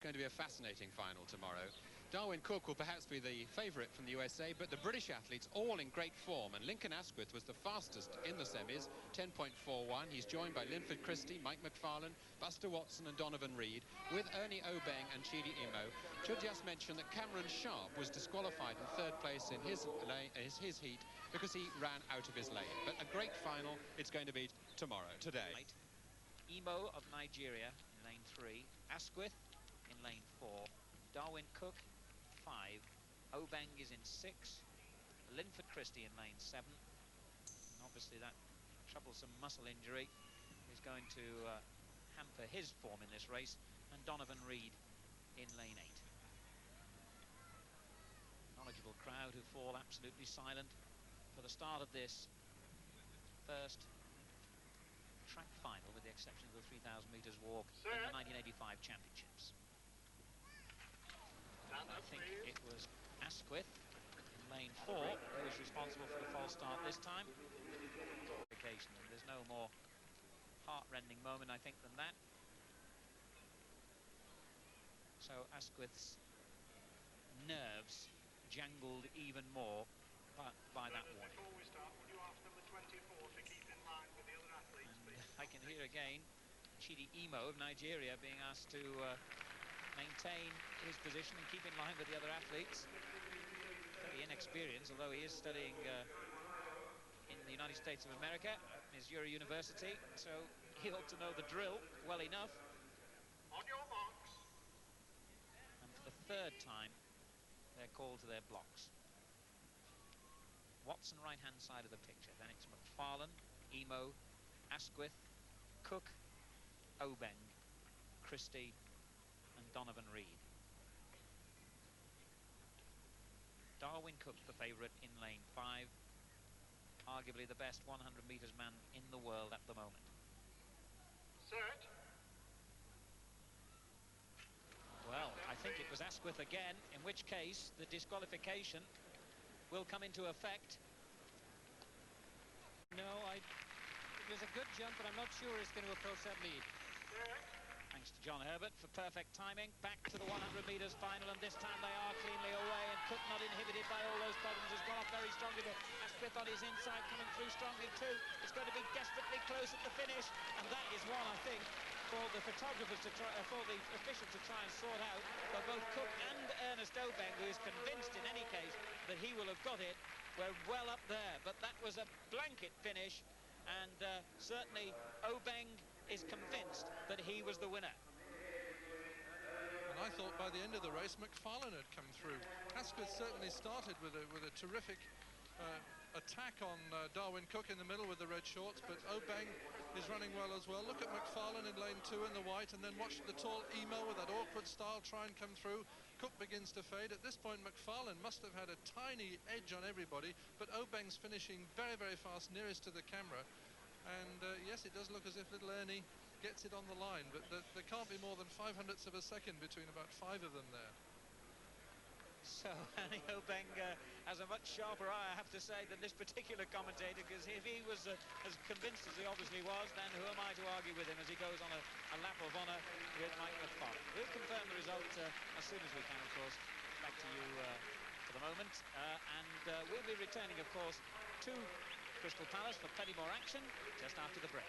Going to be a fascinating final tomorrow. Darwin Cook will perhaps be the favourite from the USA, but the British athletes all in great form, and Lincoln Asquith was the fastest in the semis, 10.41. He's joined by Linford Christie, Mike McFarlane, Buster Watson and Donovan Reid, with Ernie Obeng and Chidi Imo. Should just mention that Cameron Sharp was disqualified in third place in his heat because he ran out of his lane. But a great final it's going to be today. Right. Imo of Nigeria in lane 3, Asquith in lane 4, Darwin Cook 5, Obeng is in 6, Linford Christie in lane 7, and obviously that troublesome muscle injury is going to hamper his form in this race, and Donovan Reid in lane 8. Knowledgeable crowd who fall absolutely silent for the start of this first track final, with the exception of the 3,000 metres walk in the 1985 championships. I think it was Asquith in lane 4 who was responsible for the false start this time. And there's no more heart-rending moment, I think, than that. So Asquith's nerves jangled even more by that warning. And I can hear again Chidi Imo of Nigeria being asked to maintain his position and keep in line with the other athletes. Very inexperienced, although he is studying in the United States of America at Missouri University, so he ought to know the drill well enough. On your marks. And for the third time, they're called to their blocks. Watson, right-hand side of the picture. Then it's McFarlane, Imo, Asquith, Cook, Obeng, Christie, and Donovan Reid. Darwin Cook, the favourite, in lane 5. Arguably the best 100 metres man in the world at the moment. Set. Well, I think it was Asquith again, in which case the disqualification will come into effect. No, it was a good jump, but I'm not sure it's going to approach that lead. Thanks to John Herbert for perfect timing. Back to the 100 metres final, and this time they are cleanly away, and Cook, not inhibited by all those problems, has gone off very strongly, but Asquith on his inside coming through strongly too. It's going to be desperately close at the finish, and that is one, I think, for the photographers to try, for the officials to try and sort out, for both Cook and Ernest Obeng, who is convinced in any case that he will have got it. We're well up there, but that was a blanket finish, and certainly Obeng is convinced that he was the winner. And I thought by the end of the race McFarlane had come through. Asquith certainly started with a terrific attack on Darwin Cook in the middle with the red shorts, but Obeng is running well as well. Look at McFarlane in lane 2 in the white, and then watch the tall Imo with that awkward style try and come through. Cook begins to fade. At this point McFarlane must have had a tiny edge on everybody, but Obeng's finishing very, very fast, nearest to the camera. And yes, it does look as if little Ernie gets it on the line, but there can't be more than 0.05 of a second between about 5 of them there. So Ernie Obeng has a much sharper eye, I have to say, than this particular commentator, because if he was as convinced as he obviously was, then who am I to argue with him as he goes on a lap of honour with Mike McFarlane. We'll confirm the result as soon as we can, of course. Back to you for the moment, and we'll be returning, of course, to Crystal Palace for plenty more action just after the break.